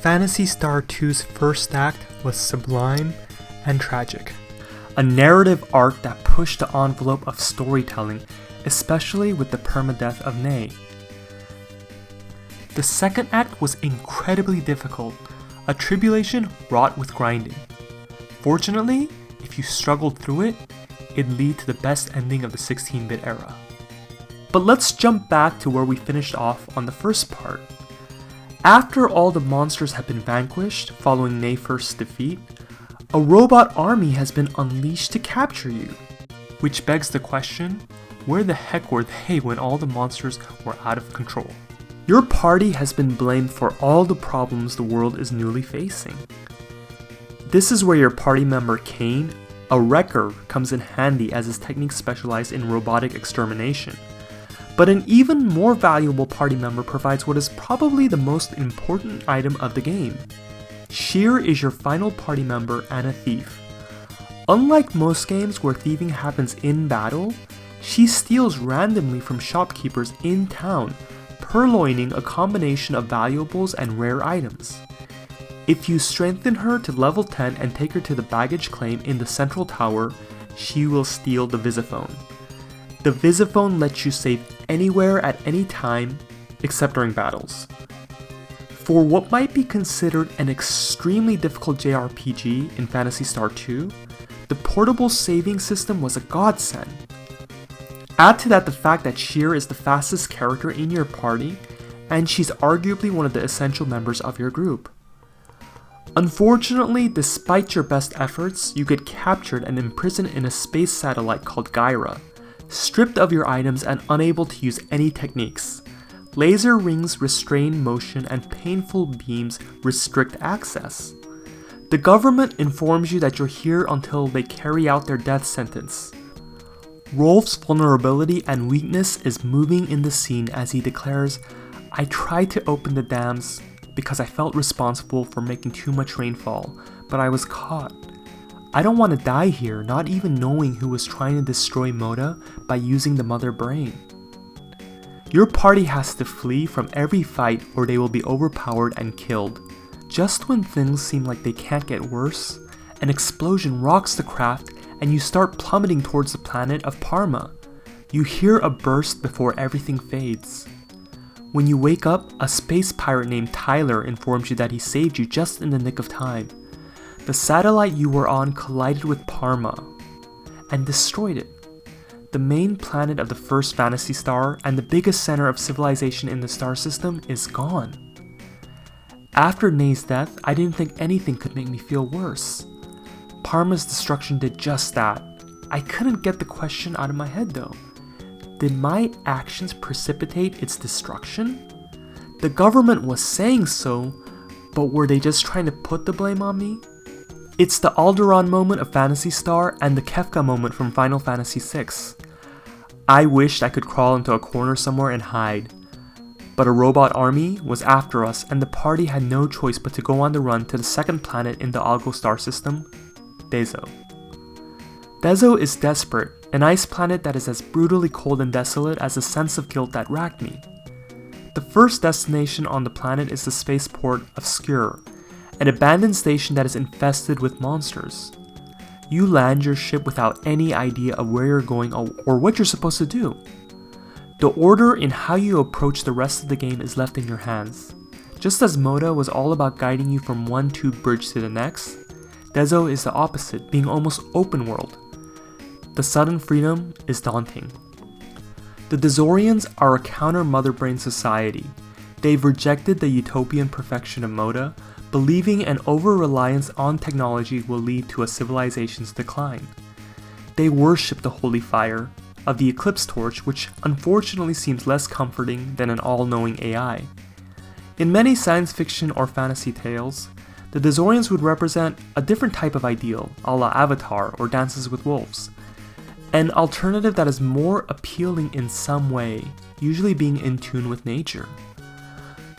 Phantasy Star II's first act was sublime and tragic. A narrative arc that pushed the envelope of storytelling, especially with the permadeath of Nay. The second act was incredibly difficult, a tribulation wrought with grinding. Fortunately, if you struggled through it, it'd lead to the best ending of the 16-bit era. But let's jump back to where we finished off on the first part. After all the monsters have been vanquished following Nayfer's defeat, a robot army has been unleashed to capture you. Which begs the question, where the heck were they when all the monsters were out of control? Your party has been blamed for all the problems the world is newly facing. This is where your party member Kane, a wrecker, comes in handy as his techniques specialize in robotic extermination. But an even more valuable party member provides what is probably the most important item of the game. Sheer is your final party member and a thief. Unlike most games where thieving happens in battle, she steals randomly from shopkeepers in town, purloining a combination of valuables and rare items. If you strengthen her to level 10 and take her to the baggage claim in the central tower, she will steal the Visiphone. The Visiphone lets you save anywhere at any time, except during battles. For what might be considered an extremely difficult JRPG in Phantasy Star II, the portable saving system was a godsend. Add to that the fact that Sheer is the fastest character in your party, and she's arguably one of the essential members of your group. Unfortunately, despite your best efforts, you get captured and imprisoned in a space satellite called Gyra, stripped of your items and unable to use any techniques. Laser rings restrain motion and painful beams restrict access. The government informs you that you're here until they carry out their death sentence. Rolf's vulnerability and weakness is moving in the scene as he declares, "I tried to open the dams because I felt responsible for making too much rainfall, but I was caught. I don't want to die here, not even knowing who was trying to destroy Moda by using the mother brain." Your party has to flee from every fight or they will be overpowered and killed. Just when things seem like they can't get worse, an explosion rocks the craft and you start plummeting towards the planet of Parma. You hear a burst before everything fades. When you wake up, a space pirate named Tyler informs you that he saved you just in the nick of time. The satellite you were on collided with Parma and destroyed it. The main planet of the first Phantasy Star and the biggest center of civilization in the star system is gone. After Nay's death, I didn't think anything could make me feel worse. Parma'S Destruction did just that. I couldn't get the question out of my head though. Did my actions precipitate its destruction? The government was saying so, but were they just trying to put the blame on me? It's the Alderaan Moment of Phantasy Star and the Kefka moment from Final Fantasy VI. I wished I could crawl into a corner somewhere and hide. But a robot army was after us and the party had no choice but to go on the run to the second planet in the Algo star system, Dezo. Dezo is desperate, an ice planet that is as brutally cold and desolate as the sense of guilt that racked me. The first destination on the planet is the spaceport of Skure, an abandoned station that is infested with monsters. You land your ship without any idea of where you're going or what you're supposed to do. The order in how you approach the rest of the game is left in your hands. Just as Moda was all about guiding you from one tube bridge to the next, Dezo is the opposite, being almost open world. The sudden freedom is daunting. The Dezorians are a counter-Mother Brain society. They've rejected the utopian perfection of Moda, believing an over-reliance on technology will lead to a civilization's decline. They worship the holy fire of the Eclipse Torch, which unfortunately seems less comforting than an all-knowing AI. In many science fiction or fantasy tales, the Dezorians would represent a different type of ideal, a la Avatar or Dances with Wolves. An alternative that is more appealing in some way, usually being in tune with nature.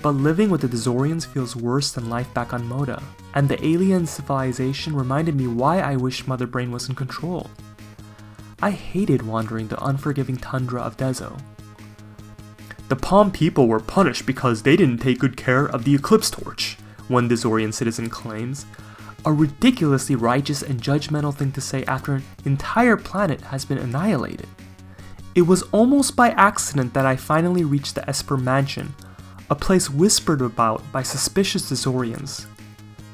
But living with the Dezorians feels worse than life back on Moda, and the alien civilization reminded me why I wish Mother Brain was in control. I hated wandering the unforgiving tundra of Dezo. The Palm people were punished because they didn't take good care of the Eclipse Torch. one Dazorian citizen claims, a ridiculously righteous and judgmental thing to say after an entire planet has been annihilated. It was almost by accident that I finally reached the Esper Mansion, a place whispered about by suspicious Dazorians.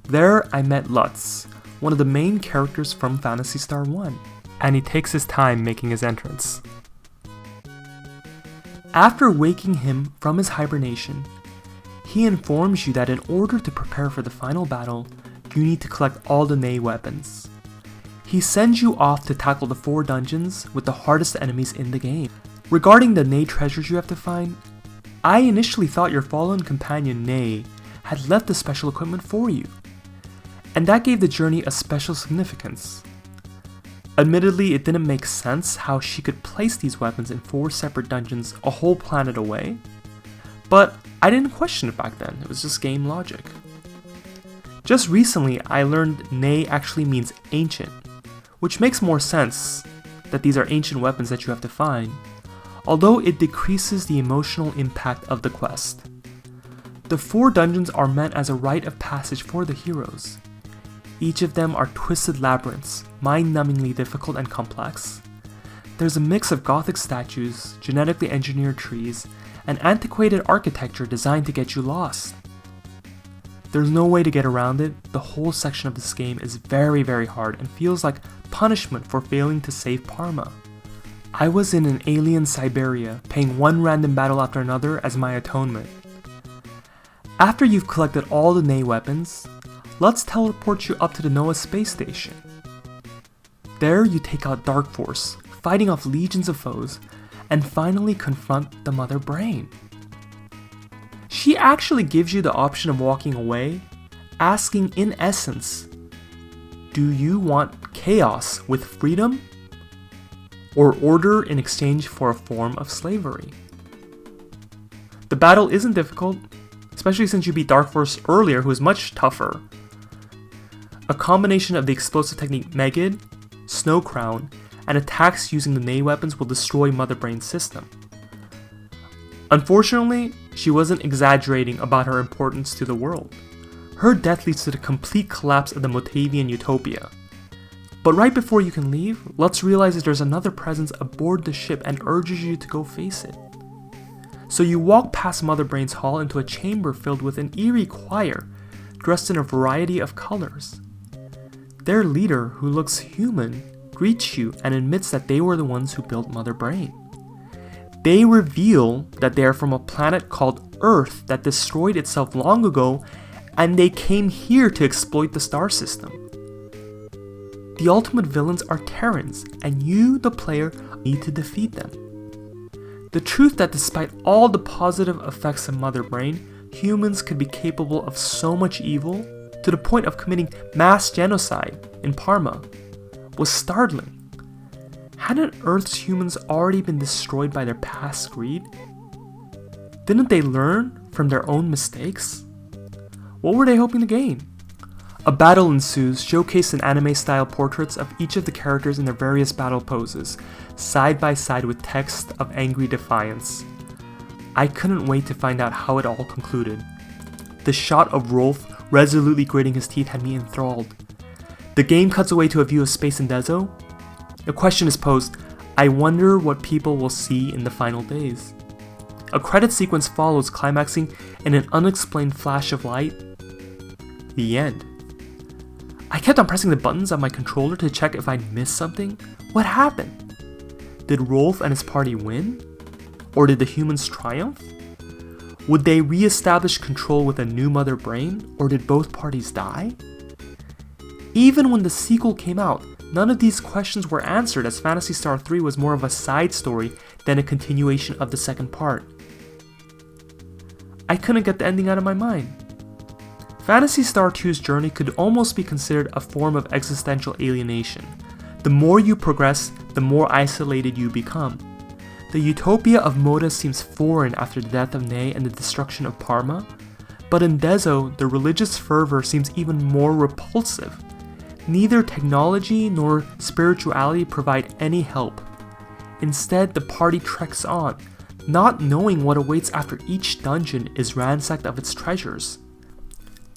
There I met Lutz, one of the main characters from Phantasy Star I, and he takes his time making his entrance. After waking him from his hibernation, he informs you that in order to prepare for the final battle, you need to collect all the Ney weapons. He sends you off to tackle the 4 dungeons with the hardest enemies in the game. Regarding the Ney treasures you have to find, I initially thought your fallen companion Ney had left the special equipment for you, and that gave the journey a special significance. Admittedly, it didn't make sense how she could place these weapons in 4 separate dungeons a whole planet away, but I didn't question it back then, it was just game logic. Just recently, I learned Ney actually means ancient, which makes more sense that these are ancient weapons that you have to find, although it decreases the emotional impact of the quest. The 4 dungeons are meant as a rite of passage for the heroes. Each of them are twisted labyrinths, mind-numbingly difficult and complex. There's a mix of gothic statues, genetically engineered trees, and antiquated architecture designed to get you lost. There's no way to get around it. The whole section of this game is very hard and feels like punishment for failing to save Parma. I was in an alien Siberia, paying one random battle after another as my atonement. After you've collected all the Ney weapons, Lutz teleports you up to the Noah space station. There you take out Dark Force, fighting off legions of foes, and finally confront the Mother Brain. She actually gives you the option of walking away, asking in essence, do you want chaos with freedom, or order in exchange for a form of slavery? The battle isn't difficult, especially since you beat Dark Force earlier, who is much tougher. A combination of the explosive technique Megid, Snow Crown, and attacks using the Ney weapons will destroy Mother Brain's system. Unfortunately, she wasn't exaggerating about her importance to the world. Her death leads to the complete collapse of the Motavian utopia. But right before you can leave, Lutz realizes there's another presence aboard the ship and urges you to go face it. So you walk past Mother Brain's hall into a chamber filled with an eerie choir, dressed in a variety of colors. Their leader, who looks human, greets you and admits that they were the ones who built Mother Brain. They reveal that they are from a planet called Earth that destroyed itself long ago, and they came here to exploit the star system. The ultimate villains are Terrans, and you, the player, need to defeat them. The truth that despite all the positive effects of Mother Brain, humans could be capable of so much evil, to the point of committing mass genocide in Parma, was startling. Hadn't Earth's humans already been destroyed by their past greed? Didn't they learn from their own mistakes? What were they hoping to gain? A battle ensues, showcased in anime-style portraits of each of the characters in their various battle poses, side by side with text of angry defiance. I couldn't wait to find out how it all concluded. The shot of Rolf resolutely gritting his teeth had me enthralled. The game cuts away to a view of space and Dezo. A question is posed, I wonder what people will see in the final days. A credit sequence follows, climaxing in an unexplained flash of light. The end. I kept on pressing the buttons on my controller to check if I'd missed something. What happened? Did Rolf and his party win? Or did the humans triumph? Would they re-establish control with a new Mother Brain, or did both parties die? Even when the sequel came out, none of these questions were answered, as Phantasy Star III was more of a side story than a continuation of the second part. I couldn't get the ending out of my mind. Phantasy Star II's journey could almost be considered a form of existential alienation. The more you progress, the more isolated you become. The utopia of Moda seems foreign after the death of Ney and the destruction of Parma, but in Dezo, the religious fervor seems even more repulsive. Neither technology nor spirituality provide any help. Instead, the party treks on, not knowing what awaits after each dungeon is ransacked of its treasures.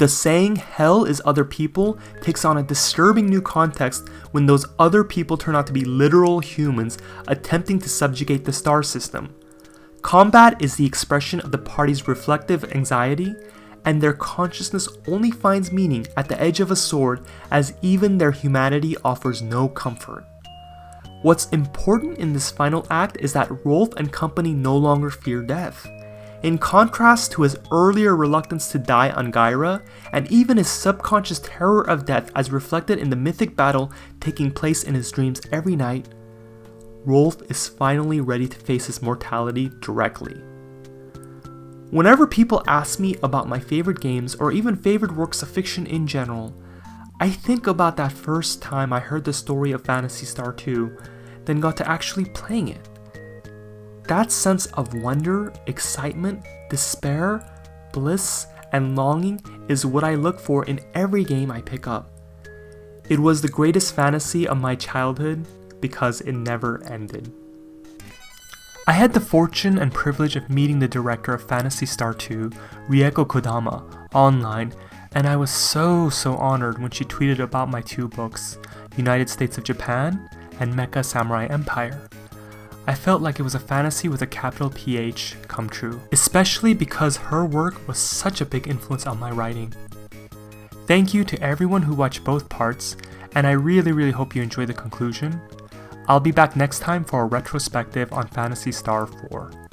The saying, hell is other people, takes on a disturbing new context when those other people turn out to be literal humans attempting to subjugate the star system. Combat is the expression of the party's reflective anxiety, and their consciousness only finds meaning at the edge of a sword, as even their humanity offers no comfort. What's important in this final act is that Rolf and company no longer fear death. In contrast to his earlier reluctance to die on Gyra, and even his subconscious terror of death as reflected in the mythic battle taking place in his dreams every night, Rolf is finally ready to face his mortality directly. Whenever people ask me about my favorite games or even favorite works of fiction in general, I think about that first time I heard the story of Phantasy Star II, then got to actually playing it. That sense of wonder, excitement, despair, bliss, and longing is what I look for in every game I pick up. It was the greatest fantasy of my childhood because it never ended. I had the fortune and privilege of meeting the director of Phantasy Star II, Rieko Kodama, online, and I was so honored when she tweeted about my two books, United States of Japan and Mecha Samurai Empire. I felt like it was a fantasy with a capital PH come true, especially because her work was such a big influence on my writing. Thank you to everyone who watched both parts, and I really hope you enjoy the conclusion. I'll be back next time for a retrospective on Phantasy Star IV.